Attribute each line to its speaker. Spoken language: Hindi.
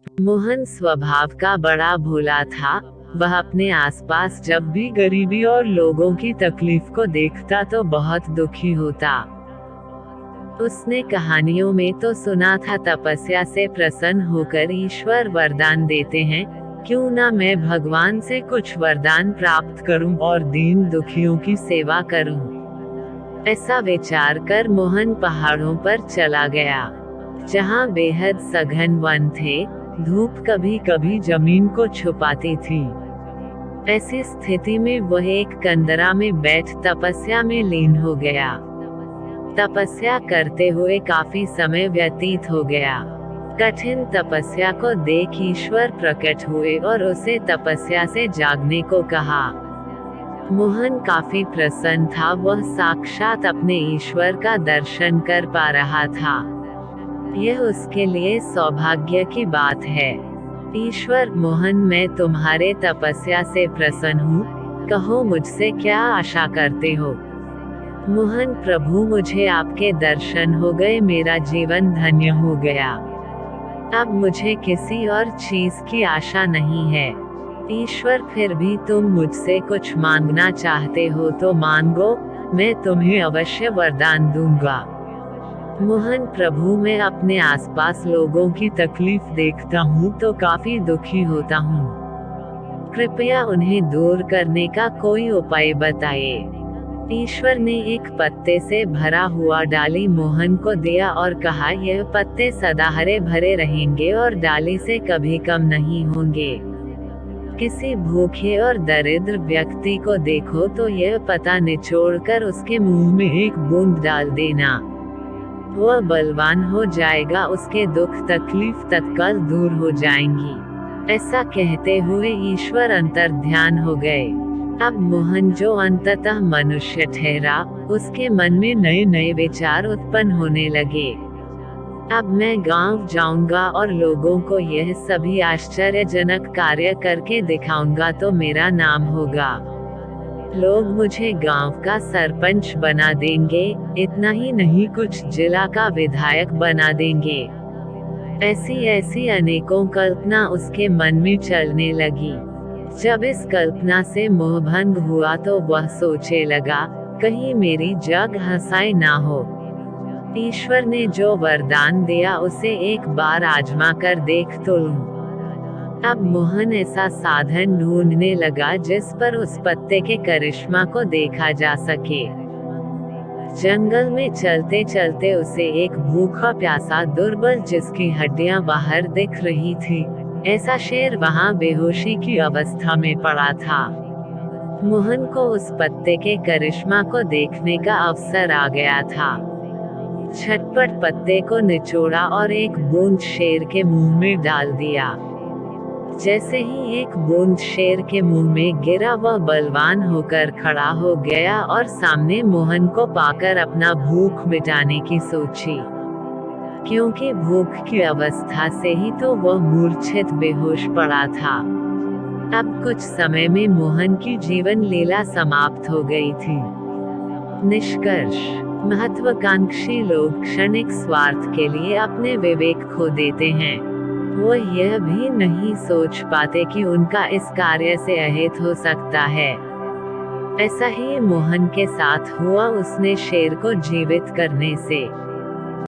Speaker 1: मोहन स्वभाव का बड़ा भोला था। वह अपने आसपास जब भी गरीबी और लोगों की तकलीफ को देखता तो बहुत दुखी होता। उसने कहानियों में तो सुना था तपस्या से प्रसन्न होकर ईश्वर वरदान देते हैं, क्यों ना मैं भगवान से कुछ वरदान प्राप्त करूं और दीन दुखियों की सेवा करूं। ऐसा विचार कर मोहन पहाड़ों पर चला गया, जहां बेहद सघन वन थे। धूप कभी कभी जमीन को छुपाती थी। ऐसी स्थिति में वह एक कंदरा में बैठ तपस्या में लीन हो गया। तपस्या करते हुए काफी समय व्यतीत हो गया। कठिन तपस्या को देख ईश्वर प्रकट हुए और उसे तपस्या से जागने को कहा। मोहन काफी प्रसन्न था, वह साक्षात अपने ईश्वर का दर्शन कर पा रहा था। यह उसके लिए सौभाग्य की बात है। ईश्वर, मोहन, मैं तुम्हारे तपस्या से प्रसन्न हूँ, कहो मुझसे क्या आशा करते हो। मोहन, प्रभु, मुझे आपके दर्शन हो गए, मेरा जीवन धन्य हो गया। अब मुझे किसी और चीज की आशा नहीं है। ईश्वर, फिर भी तुम मुझसे कुछ मांगना चाहते हो तो मांगो, मैं तुम्हें अवश्य वरदान दूंगा। मोहन, प्रभु, मैं अपने आसपास लोगों की तकलीफ देखता हूँ तो काफी दुखी होता हूँ। कृपया उन्हें दूर करने का कोई उपाय बताइए। ईश्वर ने एक पत्ते से भरा हुआ डाली मोहन को दिया और कहा, यह पत्ते सदा हरे भरे रहेंगे और डाली से कभी कम नहीं होंगे। किसी भूखे और दरिद्र व्यक्ति को देखो तो यह पत्ता निचोड़कर उसके मुंह में एक बूंद डाल देना, वह बलवान हो जाएगा, उसके दुख तकलीफ तत्काल दूर हो जाएंगी। ऐसा कहते हुए ईश्वर अंतर्ध्यान हो गए। अब मोहन, जो अंततः मनुष्य ठहरा, उसके मन में नए नए विचार उत्पन्न होने लगे। अब मैं गांव जाऊंगा और लोगों को यह सभी आश्चर्यजनक कार्य करके दिखाऊंगा तो मेरा नाम होगा। लोग मुझे गांव का सरपंच बना देंगे, इतना ही नहीं कुछ जिला का विधायक बना देंगे। ऐसी ऐसी अनेकों कल्पना उसके मन में चलने लगी। जब इस कल्पना से मोहभंग हुआ तो वह सोचे लगा, कहीं मेरी जग हंसाई ना हो। ईश्वर ने जो वरदान दिया उसे एक बार आजमा कर देख तो लूं। अब मोहन ऐसा साधन ढूंढने लगा जिस पर उस पत्ते के करिश्मा को देखा जा सके। जंगल में चलते चलते उसे एक भूखा प्यासा दुर्बल, जिसकी हड्डियां बाहर दिख रही थी, ऐसा शेर वहां बेहोशी की अवस्था में पड़ा था। मोहन को उस पत्ते के करिश्मा को देखने का अवसर आ गया था। झटपट पत्ते को निचोड़ा और एक बूंद शेर के मुंह में डाल दिया। जैसे ही एक बूंद शेर के मुंह में गिरा, वह बलवान होकर खड़ा हो गया और सामने मोहन को पाकर अपना भूख मिटाने की सोची। क्योंकि भूख की अवस्था से ही तो वह मूर्छित बेहोश पड़ा था। अब कुछ समय में मोहन की जीवन लीला समाप्त हो गई थी। निष्कर्ष: महत्वाकांक्षी लोग क्षणिक स्वार्थ के लिए अपने विवेक खो देते हैं। वो यह भी नहीं सोच पाते कि उनका इस कार्य से अहित हो सकता है। ऐसा ही मोहन के साथ हुआ। उसने शेर को जीवित करने से